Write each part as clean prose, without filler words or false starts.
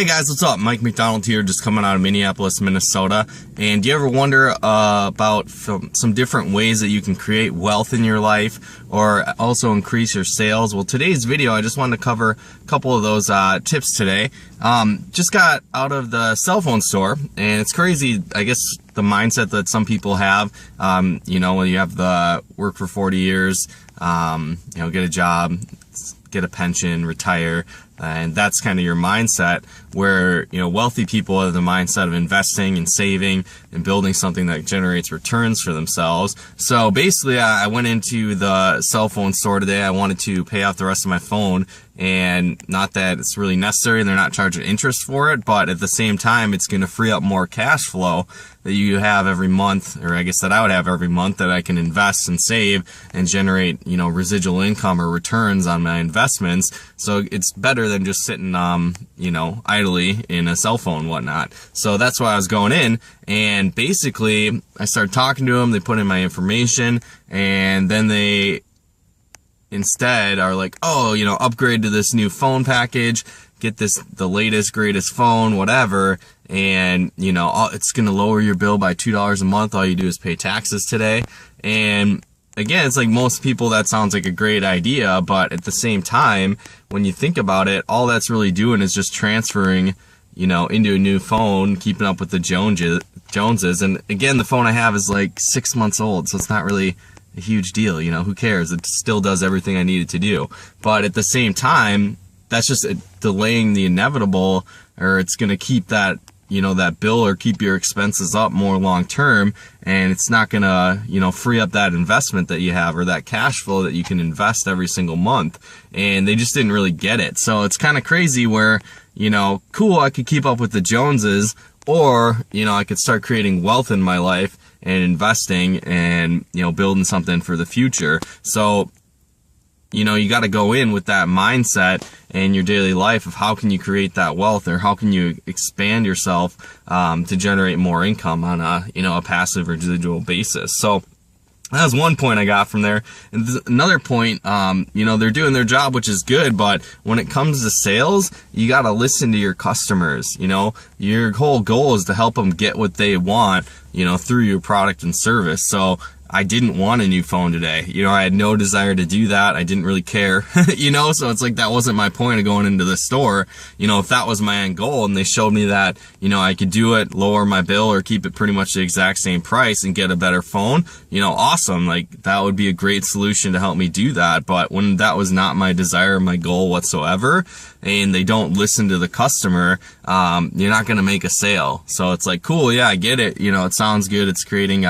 Hey guys, what's up? Mike MacDonald here, just coming out of Minneapolis, Minnesota. And do you ever wonder about some different ways that you can create wealth in your life or also increase your sales? Well, today's video, I just wanted to cover a couple of those tips today. Just got out of the cell phone store, and it's crazy, I guess, the mindset that some people have. You know, when you have the work for 40 years, you know, get a job, get a pension, retire, and that's kind of your mindset, where, you know, wealthy people have the mindset of investing and saving and building something that generates returns for themselves. So basically, I went into the cell phone store today. I wanted to pay off the rest of my phone, and not that it's really necessary, they're not charging interest for it, but at the same time, it's going to free up more cash flow that you have every month, or I guess that I would have every month, that I can invest and save and generate, you know, residual income or returns on my investments. So it's better than just sitting, you know, idly in a cell phone and whatnot. So that's why I was going in, and basically I started talking to them. They put in my information, and then they instead are like, oh, you know, upgrade to this new phone package, get the latest, greatest phone, whatever, and, you know, it's going to lower your bill by $2 a month. All you do is pay taxes today. And again, it's like, most people, that sounds like a great idea, but at the same time, when you think about it, all that's really doing is just transferring, you know, into a new phone, keeping up with the Joneses. And again, the phone I have is like 6 months old, so it's not really a huge deal. You know, who cares? It still does everything I need it to do. But at the same time, that's just delaying the inevitable, or it's going to keep that, you know, that bill, or keep your expenses up more long term, and it's not going to, you know, free up that investment that you have, or that cash flow that you can invest every single month. And they just didn't really get it. So it's kind of crazy where, you know, cool, I could keep up with the Joneses, or, you know, I could start creating wealth in my life and investing and, you know, building something for the future. So, you know, you got to go in with that mindset in your daily life of how can you create that wealth, or how can you expand yourself to generate more income on a, you know, a passive residual basis. So that was one point I got from there. And another point, you know, they're doing their job, which is good, but when it comes to sales, you got to listen to your customers. You know, your whole goal is to help them get what they want, you know, through your product and service. So I didn't want a new phone today. You know, I had no desire to do that. I didn't really care, you know, so it's like, that wasn't my point of going into the store. You know, if that was my end goal and they showed me that, you know, I could do it, lower my bill, or keep it pretty much the exact same price and get a better phone, you know, awesome. Like, that would be a great solution to help me do that. But when that was not my desire, my goal whatsoever, and they don't listen to the customer, you're not going to make a sale. So it's like, cool, yeah, I get it. You know, it sounds good. It's creating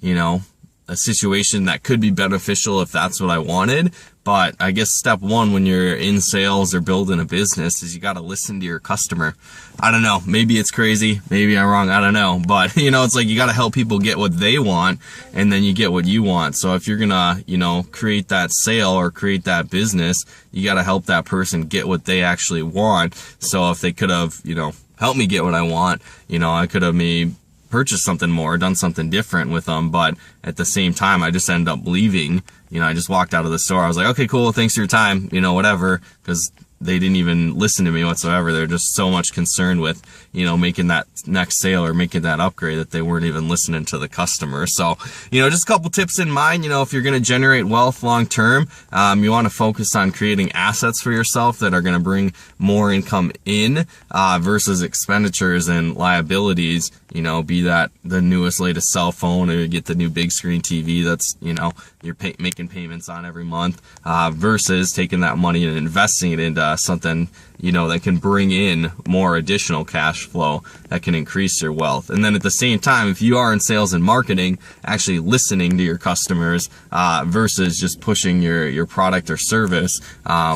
you know, a situation that could be beneficial if that's what I wanted. But I guess step one when you're in sales or building a business is you got to listen to your customer. I don't know, maybe it's crazy, maybe I'm wrong, I don't know, but you know, it's like, you got to help people get what they want, and then you get what you want. So if you're gonna, you know, create that sale or create that business, you got to help that person get what they actually want. So if they could have, you know, helped me get what I want, you know, I could have maybe purchased something more, done something different with them. But at the same time, I just ended up leaving. You know, I just walked out of the store. I was like, okay, cool, thanks for your time, you know, whatever, because they didn't even listen to me whatsoever. They're just so much concerned with, you know, making that next sale or making that upgrade that they weren't even listening to the customer. So, you know, just a couple tips in mind. You know, if you're going to generate wealth long term, you want to focus on creating assets for yourself that are going to bring more income in versus expenditures and liabilities. You know, be that the newest, latest cell phone, or you get the new big screen TV that's, you know, you're making payments on every month, versus taking that money and investing it into something, you know, that can bring in more additional cash flow that can increase your wealth. And then at the same time, if you are in sales and marketing, actually listening to your customers versus just pushing your product or service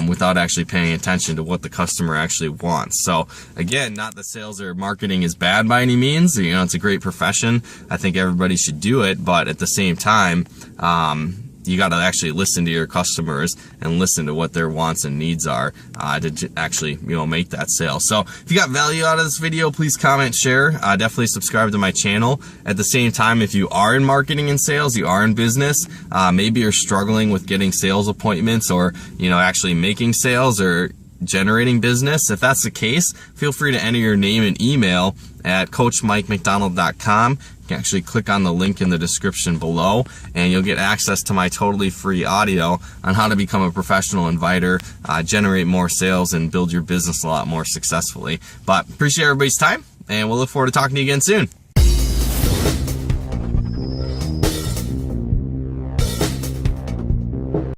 without actually paying attention to what the customer actually wants. So again, not that sales or marketing is bad by any means. You know, it's a great profession. I think everybody should do it, but at the same time, you got to actually listen to your customers and listen to what their wants and needs are to actually, you know, make that sale. So if you got value out of this video, please comment, share, definitely subscribe to my channel. At the same time, if you are in marketing and sales, you are in business, maybe you're struggling with getting sales appointments, or, you know, actually making sales, or generating business? If that's the case, feel free to enter your name and email at coachmikemcdonald.com. You can actually click on the link in the description below, and you'll get access to my totally free audio on how to become a professional inviter, generate more sales, and build your business a lot more successfully. But appreciate everybody's time, and we'll look forward to talking to you again soon.